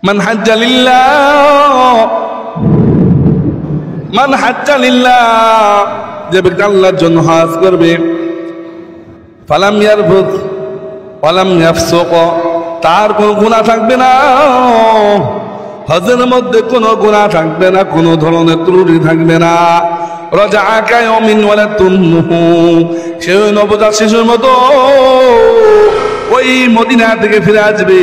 মান হাজ্জা লিল্লাহ, মান হাজ্জা লিল্লাহ, যে ব্যক্তি আল্লাহর জন্য হজ করবে, ফালাম ইয়ারফুত ওয়ালাম ইয়াফসুক, তার কোনো গুনাহ থাকবে না, হজের মধ্যে কোনো গুনাহ থাকবে না, কোনো ধরনের ত্রুটি থাকবে না। রাজাআ কায়মিন ওয়ালাতুহু, সে নবজাত শিশুর মতো ওই মদিনা থেকে ফিরে আসবে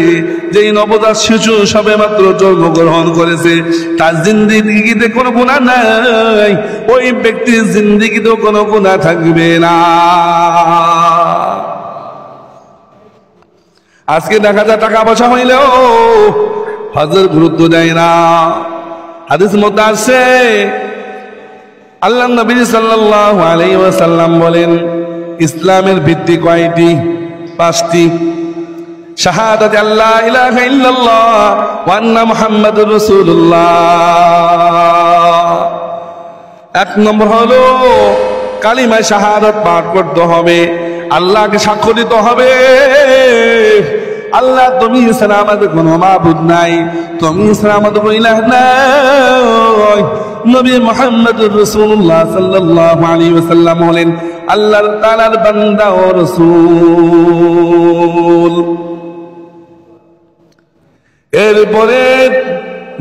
যেই নবজাত শিশু সবে মাত্র জন্মগ্রহণ করেছে, তার জিন্দেগিতে কোনো গুনাহ নাই, ওই ব্যক্তির জিন্দেগিতেও কোনো গুনাহ থাকবে না। আজকে দেখা যায় টাকা পয়সা হইলেও হজের গুরুত্ব দেয় না। হাদিস মধ্যে আছে আল্লাহ নবী সাল্লাল্লাহু আলাইহি ওয়াসাল্লাম বলেন, ইসলামের ভিত্তি কয়টি? 5টি। শাহাদাত আল্লা ইলাহা ইল্লাল্লাহ ওয়া আন্না মুহাম্মাদুর রাসূলুল্লাহ। 1 নম্বর হলো কালিমা শাহাদাত পাঠ করতে হবে, আল্লাহকে সাক্ষ্য দিতে হবে আল্লাহ তুমি ছাড়া আমাদের কোনো মাবুদ নাই, তুমি ছাড়া আমাদের কোনো ইলাহ নাই। নবী মুহাম্মদুর রাসূলুল্লাহ সাল্লাল্লাহু আলাইহি ওয়াসাল্লাম হলেন আল্লাহ তাআলার বান্দা ও রাসূল। এরপরে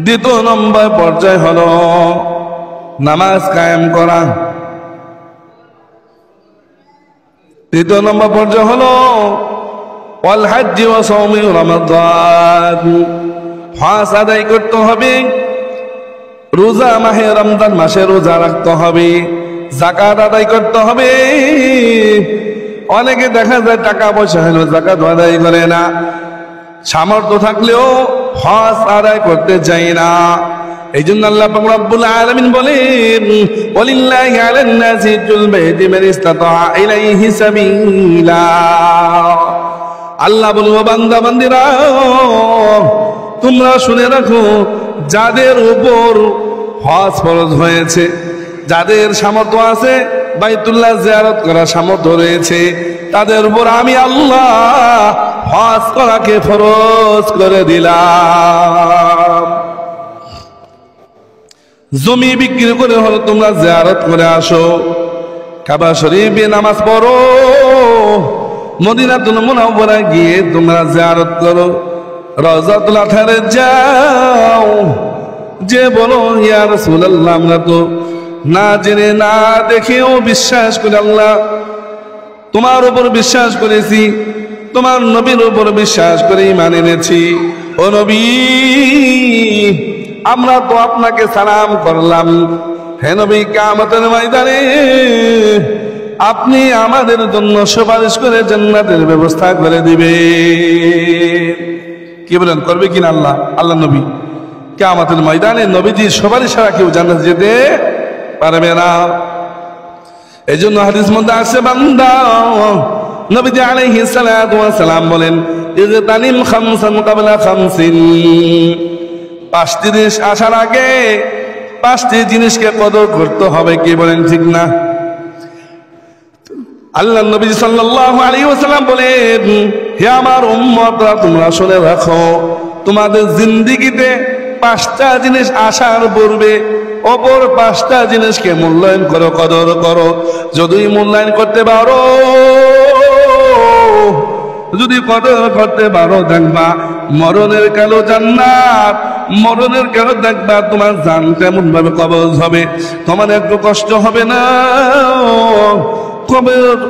2 নম্বর পর্যায় হলো নামাজ কায়েম করা। 3 নম্বর পর্যায় হলো ওয়াল হজ্জ ওয়া সাওমি রমাদান, হজ আদায় করতে হবে, রোজা মাহে রমজান মাসে রোজা রাখতে হবে, যাকাত আদায় করতে হবে। অনেকে দেখা যায় টাকা পয়সা হলো যাকাত আদায় করে না, সামর্থ্য থাকলেও হজ আদায় করতে চায় না। এই জন্য আল্লাহ পাক রব্বুল আলামিন বলেন, ওয়ালিল্লাহি আলান নাসি হিজ্জুল বাইতি মান ইসতাতা ইলাইহি সাবিলা। আল্লাহ বলবো বান্দা বান্দিরা তোমরা শুনে রাখো, যাদের উপর হজ ফরজ হয়েছে, যাদের সামর্থ্য আছে বাইতুল্লাহ জিয়ারত করার সামর্থ্য রয়েছে, তাদের উপর আমি আল্লাহ হজ করাকে ফরজ করে দিলাম। জমি বিক্রি করে হলো তোমরা জিয়ারত করে আসো, কাবা শরীফে নামাজ পড়ো, মদিনাতুল মুনাওয়ারা গিয়ে তোমরা জিয়ারত করো, রওজাতুল আতহারে যাও। যে বলো ইয়া রাসূলুল্লাহ আমরা তো না জেনে না দেখেও বিশ্বাস করে আল্লাহ তোমার উপর বিশ্বাস করেছি, তোমার নবীর উপর বিশ্বাস করে ঈমান এনেছি, ও নবী আমরা তো আপনাকে সালাম করলাম, হে নবী কিয়ামতের ময়দানে আপনি আমাদের জন্য সুপারিশ করে জান্নাতের ব্যবস্থা করে দিবে। কি বলেন, করবে কিনা আল্লাহ? আল্লাহ নবী কিয়ামতের ময়দানে নবীজির সুপারিশ ছাড়া কেউ জান্নাতে যেতে পারবে না। এই জন্য হাদিস মধ্যে আছে বান্দা নবীজি আলাইহিস সালাতু ওয়াস সালাম বলেন, ইজতানিম খামসান ক্বাবলা খামসিন, 5টি জিনিস আসার আগে 5টি জিনিসকে কদর করতে হবে। কি বলেন, ঠিক না? আল্লাহ নবী সাল্লাল্লাহু আলাইহি ওয়াসাল্লাম বলেন, হে আমার উম্মতরা তোমরা শুনে রাখো, তোমাদের জিন্দেগিতে 5টা জিনিস আসার পূর্বে অপর 5টা জিনিসকে মূল্যায়ন করো, কদর করো। যদি মূল্যায়ন করতে পারো, যদি কদর করতে পারো, দেখবা মরণের কালো জান্নাত, মরণের কালো দেখবা তোমার জান কেমন ভাবে কবজ হবে, তোমার একটু কষ্ট হবে না।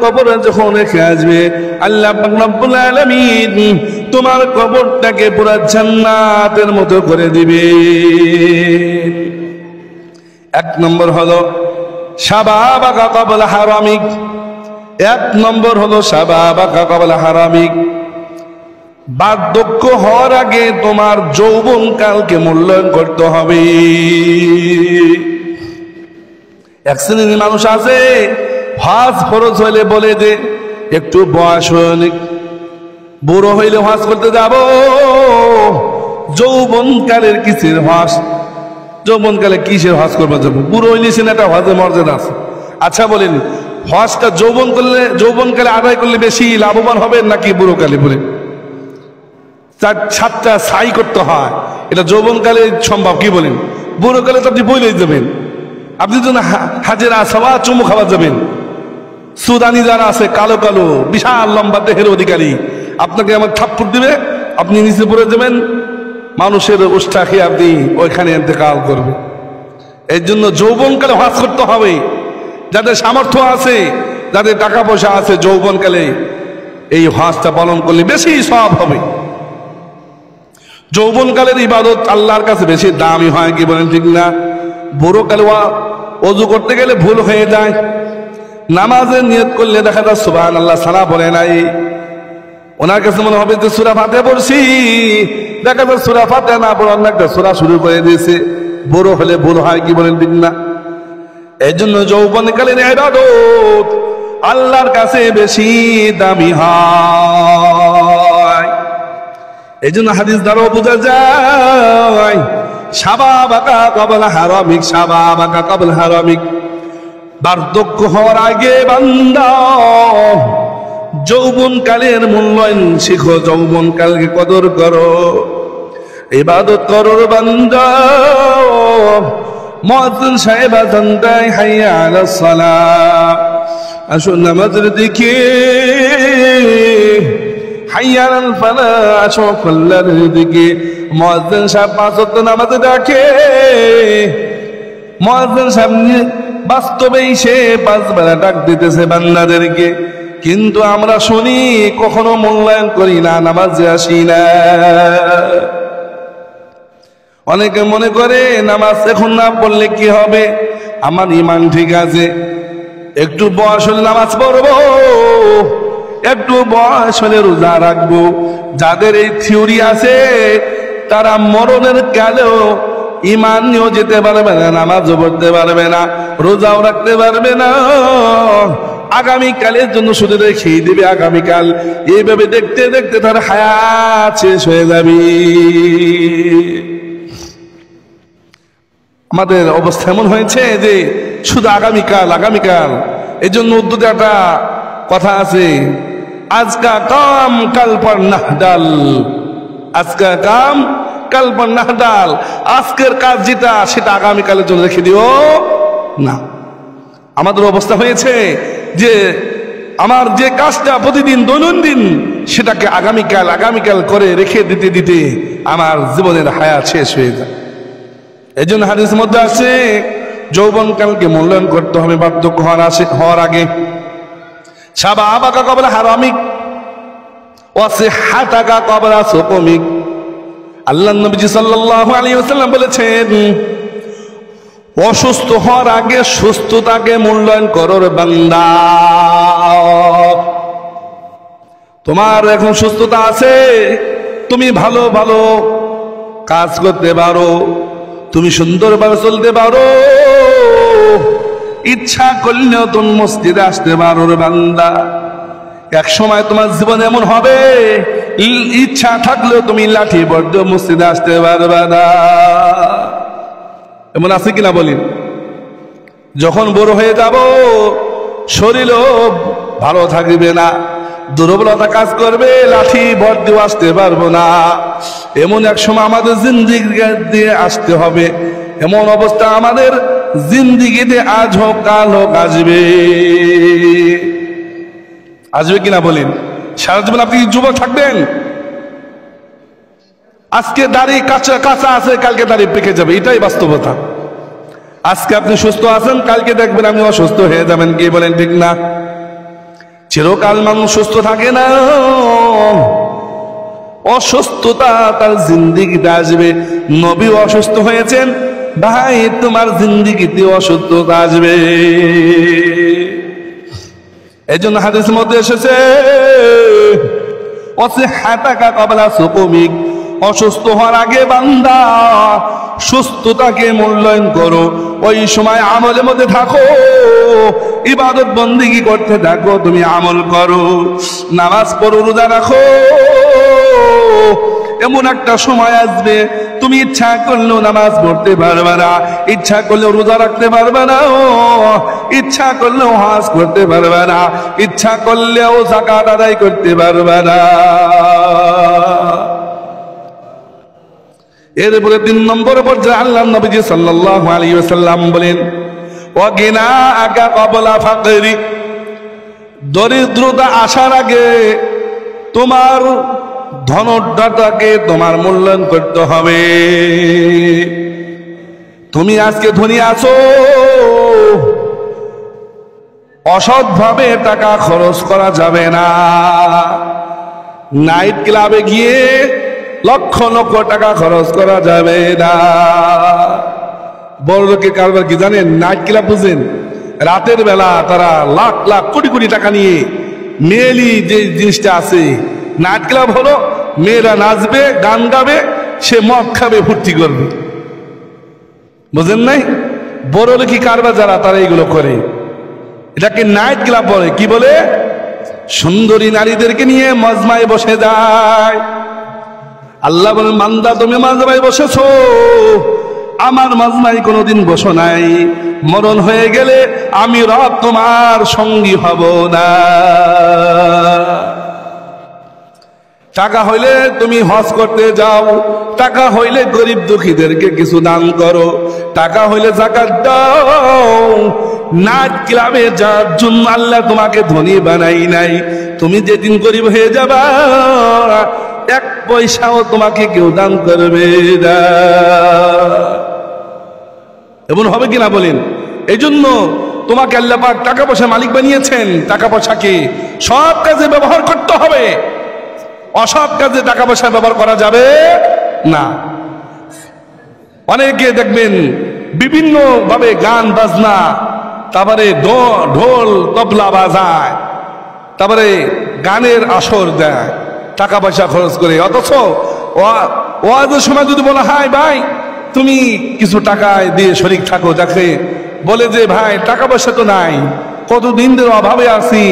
কবরে যখন রেখে আসবে আল্লাহ পাক রব্বুল আলামিন তোমার কবরটাকে পুরো জান্নাতের মতো করে দিবে। 1 নম্বর হলো শাবাবাকা ক্বাবলা হারামিক। 1 নম্বর হলো শাবাবাকা ক্বাবলা হারামিক, বার্ধক্য হওয়ার আগে তোমার যৌবন কালকে মূল্যায়ন করতে হবে। এক শ্রেণীর মানুষ আছে হজ ফরজ হইলে বলে যে একটু বয়স হয়নি, বুড়ো হইলে হজ করতে যাব। যৌবনকালের কিসের হজ? যৌবনকালে কিসের হজ করবে যাবো? বুড়ো হইলে সে একটা হজের মর্যাদা আছে। আচ্ছা বলেন, হজটা যৌবনকালে আদায় করলে বেশি লাভবান হবে নাকি বুড়োকালে? বলে সাতটা ছাই করতে হয়, এটা যৌবনকালে সম্ভব, কি বলেন? বুড়োকালে তো আপনি বইলেই যাবেন, আপনি তো হাজেরা সবা চুমু খাওয়া যাবেন। সুদানি যারা আছে কালো কালো বিশাল লম্বা দেহের অধিকারী, আপনাকে আমার থাপ্পড় দিবে, আপনি নিচে পড়ে যাবেন, মানুষের উষ্ঠা খেয়ে আপনি ওইখানে ইন্তেকাল করবে। এর জন্য যৌবনকালে হজ করতে হবে। যাদের সামর্থ্য আছে, যাদের টাকা পয়সা আছে, যৌবনকালে এই হজটা পালন করলে বেশি সওয়াব হবে। যৌবনকালের ইবাদত আল্লাহর কাছে বেশি দামি হয়, কি বলেন ঠিক না? বুড়োকালে ওযু করতে গেলে ভুল হয়ে যায়, নামাজের নিয়ত করলে দেখা যায় সুবহানাল্লাহ সানা বলে নাই, ওনার কাছে মনে হবে যে সূরা ফাতিহা পড়ছি, দেখা যায় সূরা ফাতিহা না পড়ে অন্য একটা সূরা শুরু করে দিয়েছে। বুড়ো হলে ভুল হয়, কি বলেন ঠিক না? এই জন্য যৌবনকালের ইবাদত আল্লাহর কাছে বেশি দামি হয়। এই জন্য হাদিস দ্বারাও বোঝা যায় শাবাবাকা ক্বাবলা হারামিক, শাবাবাকা ক্বাবলা হারামিক, বার্ধক্য হওয়ার আগে বান্দা যৌবনকালের মূল্যায়ন শিখো, যৌবনকালকে কদর করো, ইবাদত করো বান্দা। মুয়াজ্জিন সাহেব আযান দেয়, হাইয়া আলাস সালাহ, আসুন নামাজের দিকে, হাইয়া আলাল ফালাহ, আসো কল্যাণের দিকে। মুয়াজ্জিন সাহেব পাঁচ ওয়াক্ত নামাজে ডাকে, মুয়াজ্জিন সাহেব বাস্তবেই সে পাঁচ বেলা ডাক দিতেছে বান্দাদেরকে, কিন্তু আমরা শুনি কখনো মূল্যায়ন করি না, নামাজে আসি না। অনেকে মনে করে নামাজ এখন না পড়লে কি হবে, আমার ঈমান ঠিক আছে, একটু বয়স হলে নামাজ পড়বো, একটু বয়স হলে রোজা রাখবো। যাদের এই থিওরি আছে তারা মরণের কালেও ঈমান নিয়েও যেতে পারবে না, নামাজও পড়তে পারবে না, রোজাও রাখতে পারবে না, আগামীকালের জন্য শুধু রেখেই দেবে আগামীকাল। এইভাবে দেখতে দেখতে তার হায়াত শেষ হয়ে যাবে। আমাদের অবস্থা এমন হয়েছে যে শুধু আগামীকাল আগামীকাল। এই জন্য উর্দুতে একটা কথা আছে, আজকা কাম কাল পর নাহদাল, আজকা কাম কাল পর নাহদাল, আজকের কাজ যেটা সেটা আগামীকালের জন্য রেখে দিও না। আমাদের অবস্থা হয়েছে যে আমার যে কাজটা প্রতিদিন দৈনন্দিন সেটাকে আগামীকাল আগামীকাল করে রেখে দিতে দিতে আমার জীবনের হায়াত শেষ হয়ে যায়। এই জন্য হাদিসের মধ্যে আছে যৌবনকালকে মূল্যায়ন করতে হবে বার্ধক্য হওয়ার আগে। শাবাবাকা ক্বাবলা হারামিক ওয়া সিহহাতাকা ক্বাবলা সুকুমিক। আল্লাহর নবীজি সাল্লাল্লাহু আলাইহি ওয়াসাল্লাম বলেছেন, অসুস্থ হওয়ার আগে সুস্থতাকে মূল্যায়ন করো রে বান্দা। তোমার এখন সুস্থতা আছে, তুমি ভালো ভালো কাজ করতে পারো, তুমি সুন্দরভাবে চলতে পারো, ইচ্ছা করলেও তুমি মসজিদে আসতে পারো রে বান্দা। এক সময় তোমার জীবন এমন হবে ইচ্ছা থাকলেও তুমি লাঠি বড্ড মসজিদে আসতে পারবে না। এমন আছে কিনা বলি? যখন বড় হয়ে যাব শরীরও ভালো থাকবে না, দুর্বলতা কাজ করবে, লাঠি ভর দিয়ে আসতে পারবো না। এমন এক সময় আমাদের জিন্দিগি দিয়ে আসতে হবে, এমন অবস্থা আমাদের জিন্দিগিতে আজ হোক কাল হোক আসবে। আসবে কিনা বলেন? সারা জীবন আপনি যুবক থাকবেন? আজকে দাড়ি কাঁচা কাঁচা আছে, কালকে দাড়ি পেকে যাবে, এটাই বাস্তবতা। আজকে আপনি সুস্থ আছেন, কালকে দেখবেন আপনি অসুস্থ হয়ে যাবেন, কি বলেন ঠিক না? চিরকাল মানুষ সুস্থ থাকে না, অসুস্থতা তার জিন্দিগিতে আসবে। নবী অসুস্থ হয়েছেন, ভাই তোমার জিন্দিগিতে অসুস্থতা আসবে। এই জন্য হাদিসের মধ্যে এসেছে ওয়াসিহহাতাকা ক্বাবলা সুকুমিক, অসুস্থ হওয়ার আগে বান্দা সুস্থতাকে মূল্যায়ন করো, ওই সময় আমলের মধ্যে থাকো, ইবাদত বন্দেগী করতে থাকো, তুমি আমল করো, নামাজ পড়ো, রোজা রাখো। এমন একটা সময় আসবে তুমি ইচ্ছা করলেও নামাজ পড়তে পারবে না, ইচ্ছা করলেও রোজা রাখতে পারবে না, ইচ্ছা করলেও হজ করতে পারবে না, ইচ্ছা করলেও যাকাত আদায় করতে পারবে না। এরপরে 3 নম্বর পর্যায়ে আল্লাহ নবীজি সাল্লাল্লাহু আলাইহি ওয়াসাল্লাম বলেন ওয়াগিনা আকা ক্বাবলা ফাকরি, দরিদ্রতা আসার আগে তোমার ধনটাকে তোমার মূল্যায়ন করতে হবে। তুমি আজকে ধনী আছো, অসৎভাবে টাকা খরচ করা যাবে না। নাইট ক্লাবে গিয়ে লক্ষ লক্ষ টাকা খরচ করা যাবে না। বড় লোকের কারবার কি জানেন? নাইট ক্লাব বুঝেন? রাতের বেলা তারা লাখ লাখ কোটি কোটি টাকা নিয়ে মেয়েলি যে জিনিসটা আছে, নাইট ক্লাব হলো মেয়েরা নাচবে, গান গাবে, সে মদ খাবে, ফুর্তি করবে। বুঝেন নাই? বড় লোকি কারবার যারা তারা এগুলো করে, এটাকে নাইট ক্লাব বলে। কি বলে? সুন্দরী নারীদেরকে নিয়ে মজমায় বসে যায়। আল্লাহ বলেন বান্দা তুমি মজমায় বসেছো, আমার মজমায় কোনোদিন বসো নাই। মরণ হয়ে গেলে আমি রব তোমার সঙ্গী হব না। টাকা হইলে তুমি হজ করতে যাও, টাকা হইলে গরিব দুঃখীদেরকে কিছু দান করো, টাকা হইলে যাকাত দাও। নাইট ক্লাবে যার জন্য আল্লাহ তোমাকে ধনী বানাই নাই। তুমি যেদিন গরিব হয়ে যাবা, 1 পয়সাও তোমাকে কেউ দান করবে না। এমন হবে কিনা বলেন? এই জন্য তোমাকে আল্লাহ পাক টাকা পয়সা মালিক বানিয়েছেন। টাকা পয়সাকে সৎ কাজে ব্যবহার করতে হবে, অসৎ কাজে টাকা পয়সা ব্যবহার করা যাবে না। অনেকে দেখবেন বিভিন্ন ভাবে গান বাজনা, তারপরে ঢোল তবলা বাজায়, তারপরে গানের আসর দেয় টাকা পয়সা খরচ করে। অথচ ওয়াজের সময় যদি বলা হয় ভাই তুমি কিছু টাকা দিয়ে শরীক থাকো, যাকে বলে যে ভাই টাকা পয়সা তো নাই, কতদিন ধরে অভাবে আছি,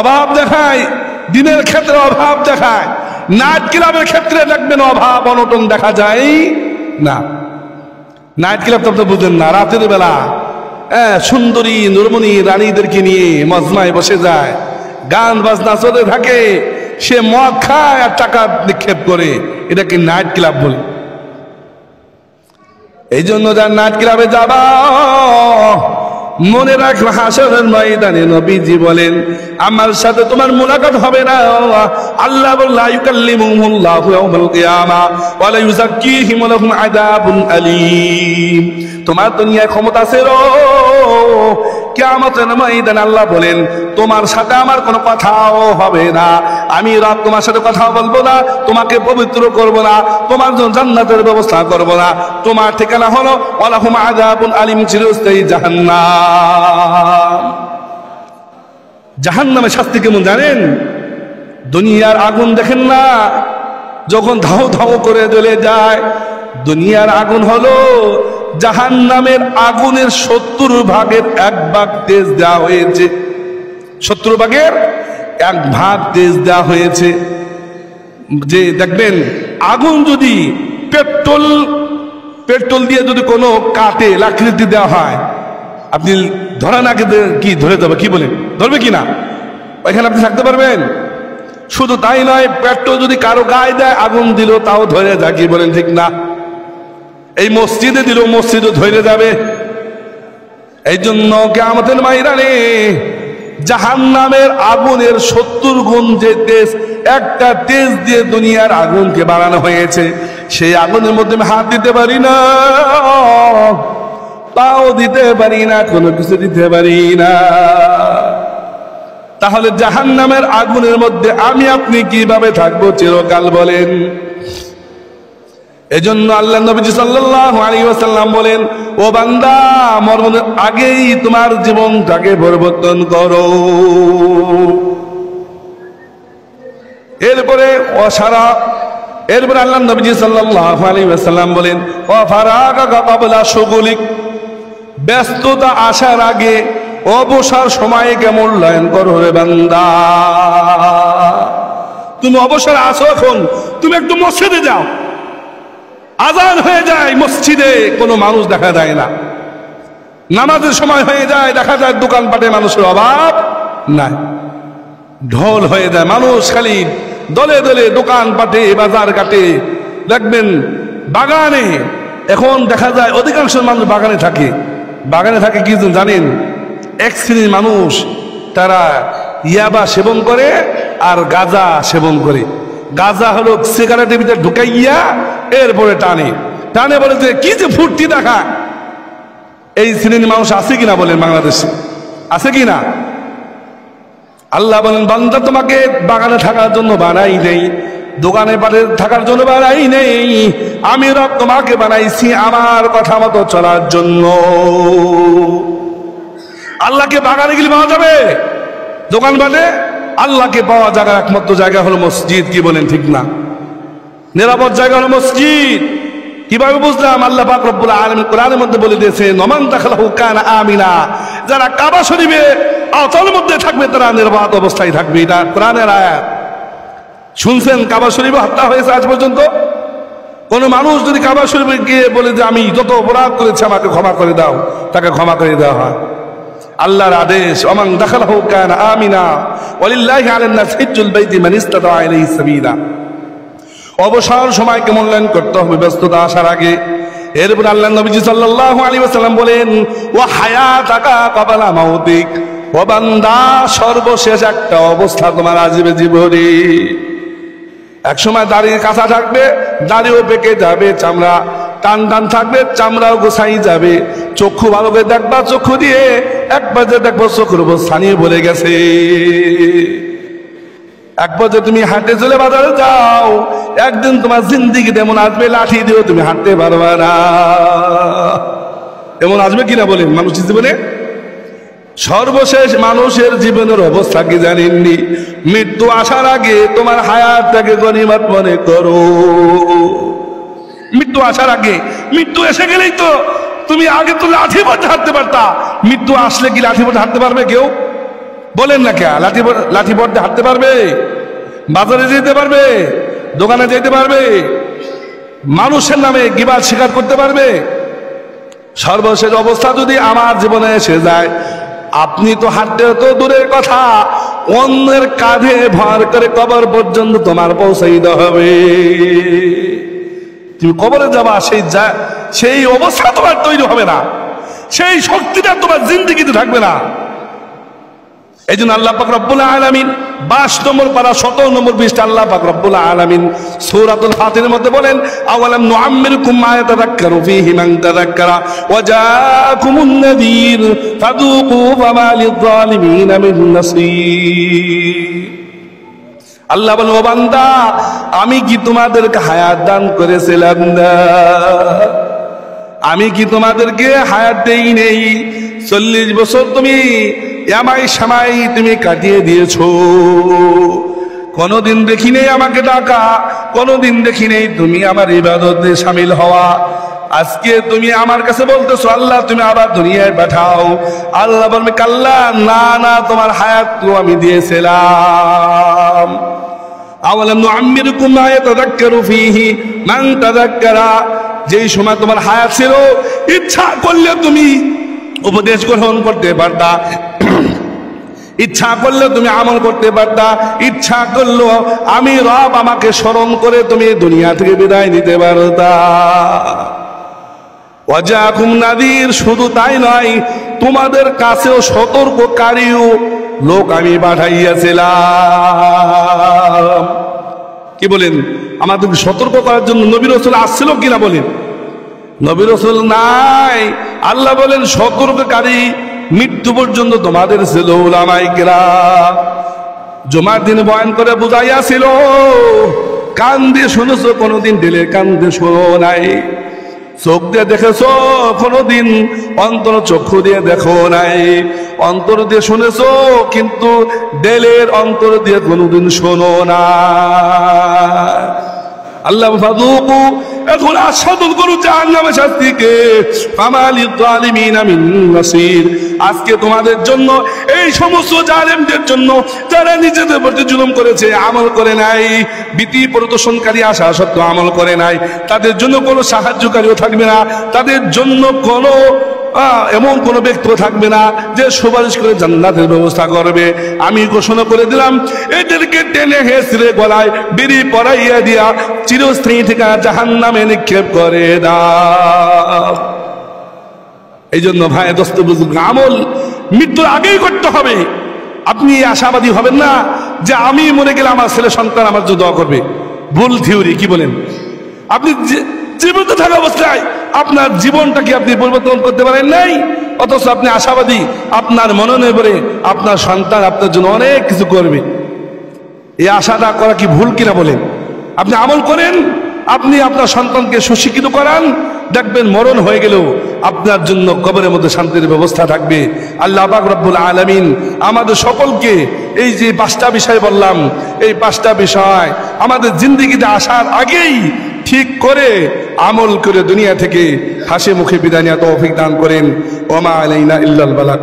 অভাব দেখায়, দিনের ক্ষেত্রে অভাব দেখায়, নাইট ক্লাবের ক্ষেত্রে দেখবেন অভাব অনটন দেখা যায় না। নাইট ক্লাব তো বুঝেন না, রাতের বেলা সুন্দরী নুরমণি রানীদেরকে নিয়ে মজমায় বসে যায়, গান বাজনা চলতে থাকে, সে মদ খায় আর টাকা নিক্ষেপ করে, এটাকে নাইট ক্লাব বলে। এই জন্য যার নাইট ক্লাবে যাবা মনে রাখবা হাসরের ময়দানে নবীজি বলেন আমার সাথে তোমার মুলাকাত হবে না। আল্লাহ বলেন লা ইউকাল্লিমুহুমুল্লাহু ইয়াওমাল কিয়ামা ওয়া লা ইউযাক্কিহিম ওয়া লাহুম আযাবুন আলীম। তোমার দুনিয়ায় ক্ষমতা ছিল, কিয়ামতের ময়দানে আল্লাহ বলেন তোমার সাথে আমার কোনো কথাও হবে না, আমি রব তোমার সাথে কথা বলবো না, তোমাকে পবিত্র করব না, তোমার জন্য জান্নাতের ব্যবস্থা করব না। তোমার ঠিকানা হলো ওয়া লাহুম আযাবুন আলীম, চিরস্থায়ী জাহান্নাম। জাহান্নামের শাস্তি কেমন জানেন? দুনিয়ার আগুন দেখেন না, যখন ধাও ধাও করে জ্বলে যায়, দুনিয়ার আগুন হলো জাহান্নামের আগুনের 70 ভাগের 1 ভাগ তেজ দেওয়া হয়েছে। 70 ভাগের 1 ভাগ তেজ দেওয়া হয়েছে। যে দেখবেন আগুন যদি পেট্রোল দিয়ে যদি কোনো কাটে লাকড়ি দেওয়া হয়, আপনি ধরা না কি ধরে দেবে? কি বলেন, ধরবে কিনা? ওইখানে আপনি থাকতে পারবেন? শুধু তাই নয়, পেট্রোল যদি কারো গায়ে দেয়, আগুন দিল তাও ধরে যায়। কি বলেন, ঠিক না? এই মসজিদে দিল, মসজিদও ধরে যাবে। এই জন্য কিয়ামতের ময়দানে জাহান্নামের আগুনের 70 গুণ যে তেজ, একটা তেজ দিয়ে দুনিয়ার আগুনকে বাড়ানো হয়েছে, সেই আগুনের মধ্যে আমি হাত দিতে পারি না, পাও দিতে পারি না, কোনো কিছু দিতে পারি না। তাহলে জাহান্নামের আগুনের মধ্যে আমি আপনি কিভাবে থাকবো চিরকাল বলেন? এজন্য আল্লাহ নবী সাল্লাল্লাহু আলাইহি ওয়াসাল্লাম বলেন ও বান্দা মরণের আগেই তোমার জীবনটাকে পরিবর্তন করো। এরপরে আল্লাহ নবী সাল্লাল্লাহু আলাইহি ওয়াসাল্লাম বলেন ওয়া ফারাগাকা ক্বাবলা শুগুলিক, ব্যস্ততা আসার আগে অবসর সময়কে মূল্যায়ন করো রে বান্দা। তুমি অবসর আসো, এখন তুমি একটু মসজিদে যাও, আজান হয়ে যায়, মসজিদে কোনো মানুষ দেখা যায় না, নামাজের সময় হয়ে যায়, দেখা যায় দোকানপাটে মানুষের অভাব নাই, ঢোল হয়ে যায়, মানুষ খালি দলে দলে দোকানপাটে বাজার ঘাটে দেখবেন বাগানে। এখন দেখা যায় অধিকাংশ মানুষ বাগানে থাকে। বাগানে থাকে কি জানেন? এক শ্রেণীর মানুষ, তারা ইয়াবা সেবন করে আর গাঁজা সেবন করে। গাঁজা হলো সিগারেটের ভিতরে ঢুকাইয়া এরপরে টানে টানে, বলে যে কি যে ফুর্তি দেখা। এই শ্রেণীর মানুষ আছে কিনা বলেন বাংলাদেশে? আছে কিনা? আল্লাহ বলেন, বান্দা তোমাকে বাগানে থাকার জন্য বানাই নেই, দোকানে পাটে থাকার জন্য বানাই নেই, আমি রব তোমাকে বানাইছি আমার কথা মতো চলার জন্য। আল্লাহকে বাগানে গেলে পাওয়া যাবে? দোকান পাটে? আল্লাহকে পাওয়া যাবে একমাত্র জায়গা হলো মসজিদ। কি বলেন, ঠিক না? নিরাপদ জায়গা হলো মসজিদ। কিভাবে বুঝলাম? আল্লাহ পাক রব্বুল আলামিন কোরআনের মধ্যে বলে দিয়েছেন, ওমান দাখালাহু কানা আমিনা, যারা কাবা শরীফে আওতার মধ্যে থাকবে তারা নিরাপদ অবস্থায় থাকবে। এটা কোরআনের আয়াত। শুনছেন কাবা শরীফে হত্যা হয়েছে আজ পর্যন্ত? কোন মানুষ যদি কাবা শরীফে গিয়ে বলে যে আমি যত অপরাধ করেছি আমাকে ক্ষমা করে দাও, তাকে ক্ষমা করে দেওয়া হয়। আল্লাহর আদেশ, ওমান দাখালাহু কানা আমিনা ওয়ালিল্লাহি আলান নাস হিজ্জুল বাইতি মান ইসতাতা ইলাইহি সাবিলা। অবসর সময়কে মূল্যায়ন করতে হবে ব্যস্ততা আসার আগে। এরপর আল্লাহ নবীজি সাল্লাল্লাহু আলাইহি ওয়াসাল্লাম বলেন, ওয়া হায়াতাকা ক্বাবলা মাউতিক, ও বান্দা সর্বশেষ একটা অবস্থা তোমার আসবে জীবনে। এক সময় দাড়ির কাঁচা থাকবে, দাড়িও পেকে যাবে, চামড়া টান টান থাকবে, চামড়াও গোছাই যাবে, চক্ষু ভালো করে দেখবা, চক্ষু দিয়ে একবার যে দেখবো চোখের উপর ছানিয়ে বলে গেছে। একবার যে তুমি হাঁটে চলে বাজারে যাও, একদিন তোমার জিন্দিগি এমন আসবে লাঠি দিয়েও তুমি হাঁটতে পারবে না। এমন আসবে কিনা বলেন মানুষের জীবনে? সর্বশেষ মানুষের জীবনের অবস্থা কি জানেননি? মৃত্যু আসার আগে তোমার হায়াতটাকে গনিমত মনে করো। মৃত্যু আসার আগে, মৃত্যু এসে গেলেই তো তুমি আগে তো লাঠি পড়তে হাঁটতে পারতা, মৃত্যু আসলে কি লাঠি পড়তে হাঁটতে পারবে কেউ? বলেন না, কে লাঠি পড়তে হাঁটতে পারবে? বাজারে যেতে পারবে? দোকানে যেতে পারবে? মানুষের নামে গিবত স্বীকার করতে পারবে? সর্বশেষ অবস্থা যদি আমার জীবনে এসে যায়, আপনি তো হাঁটতে তো দূরের কথা, অন্যের কাঁধে ভর করে কবর পর্যন্ত তোমার পৌঁছাইতে হবে। তুমি কবরে যাবা, সেই অবস্থা তোমার তৈরি হবে না, সেই শক্তিটা তোমার জিন্দেগিতে থাকবে না। এই জন্য আল্লাহ পাক রব্বুল আলামিন 22 নম্বর পারা 17 নম্বর পৃষ্ঠা আল্লাহ পাক রব্বুল আলামিন সূরাতুল ফাতিরের মধ্যে বলেন, আওয়ালাম নুআম্মিরকুম মা ইয়াতাযাক্কারু ফীহি মান তাযাক্কারা ওয়া জাআকুমুন নাযীর ফাযুকু ফামা লিয-যালিমিনা মিন নাসীর। আল্লাহ বলেন, ও বান্দা, আমি কি তোমাদেরকে হায়াত দান করেছিলাম না? আমি কি তোমাদেরকে হায়াত দেই নেই? 40 বছর তুমি এমাই সামাই তুমি কাটিয়ে দিয়েছো, কোনদিন দেখি নেই আমাকে ডাকা, কোনদিন দেখি নেই তুমি আমার ইবাদতে শামিল হওয়া। আজকে তুমি আমার কাছে বলতেছো আল্লাহ তুমি আবার দুনিয়ায় পাঠাও। আল্লাহ বলবে, কাল্লা, না না, তোমার হায়াত তো আমি দিয়েছিলাম। আওয়ালাম নুআম্মিরকুম মা ইয়াতাযাক্কারু ফীহি মান তাযাক্কারা, যেই সময় তোমার হায়াত ছিল, ইচ্ছা করলে তুমি উপদেশ গ্রহণ করতে পারতা, ইচ্ছা করলে তুমি আমল করতে পারতা, ইচ্ছা করলো আমি রব আমাকে স্মরণ করে তুমি দুনিয়া থেকে বিদায় নিতে পারতা। ওয়াজাকুম নাযীর, শুধু তাই নয়, তোমাদের কাছেও সতর্ককারীও লোক আমি পাঠাইয়াছিলাম। কি বলেন? আমাদের সতর্ক করার জন্য নবী রাসূল আসছিল কিনা বলেন? নবী রাসূল নাই। আল্লাহ বলেন সতর্ককারী মৃত্যু পর্যন্ত তোমাদের ছিল উলামায়ে কেরাম। জুমার দিন বয়ান করে বুঝাইয়াছিল, কান দিয়ে শুনেছো, কোনোদিন দিলে কান দিয়ে শোনো নাই, চোখ দিয়ে দেখেছো, কোনোদিন অন্তর চক্ষু দিয়ে দেখো নাই, অন্তর দিয়ে শুনেছো কিন্তু দিলের অন্তর দিয়ে কোনোদিন শোনো না। আল্লাহ ফাযুকু, এখন আস্বাদন করো জাহান্নামের শাস্তিকে, ফামা লিয-যালিমিনা মিন নাসীর। আজকে তোমাদের জন্য, এই সমস্ত জালেমদের জন্য যারা নিজেদের প্রতি জুলুম করেছে, আমল করে নাই, ভীতি প্রদর্শনকারী আসা সত্ত্বেও আমল করে নাই, তাদের জন্য কোনো সাহায্যকারীও থাকবে না, তাদের জন্য কোনো এমন কোন ব্যক্তি থাকবে না যে সুপারিশ করে জান্নাতের ব্যবস্থা করবে। আমি ঘোষণা করে দিলাম, এদেরকে টেনে হেসড়ে গলায় বিড়ি পরাইয়া দিয়া চিরস্থায়ী থেকে জাহান্নামে নিক্ষেপ করে দাও। এই জন্য ভাই দোস্ত বুজুর্গ, আমল মৃত্যুর আগেই করতে হবে। আপনি আশাবাদী হবেন না যে আমি মরে গেলে আমার ছেলে সন্তান আমার জন্য দোয়া করবে। ভুল থিওরি। কি বলেন? আপনি জীবিত থাকা অবস্থায় আপনার জীবনটাকে আপনি পরিবর্তন করতে পারেন নাই, অথচ আপনি আশাবাদী আপনার মননে পড়ে আপনার সন্তান আপনার জন্য অনেক কিছু করবে। এই আশাটা করা কি ভুল কিনা বলেন? আপনি আমল করেন, আপনি আপনার সন্তানকে সুশিক্ষিত করান, দেখবেন মরণ হয়ে গেলেও আপনার জন্য কবরের মধ্যে শান্তির ব্যবস্থা থাকবে। আল্লাহ পাক রব্বুল আলামিন আমাদের সকলকে এই যে 5টা বিষয় বললাম, এই 5টা বিষয় আমাদের জিন্দেগিতে আসার আগেই ঠিক করে আমল করে দুনিয়া থেকে হাসি মুখে বিদায় নেওয়ার তৌফিক দান করেন। ওয়া মা আলাইনা ইল্লাল বালাগ।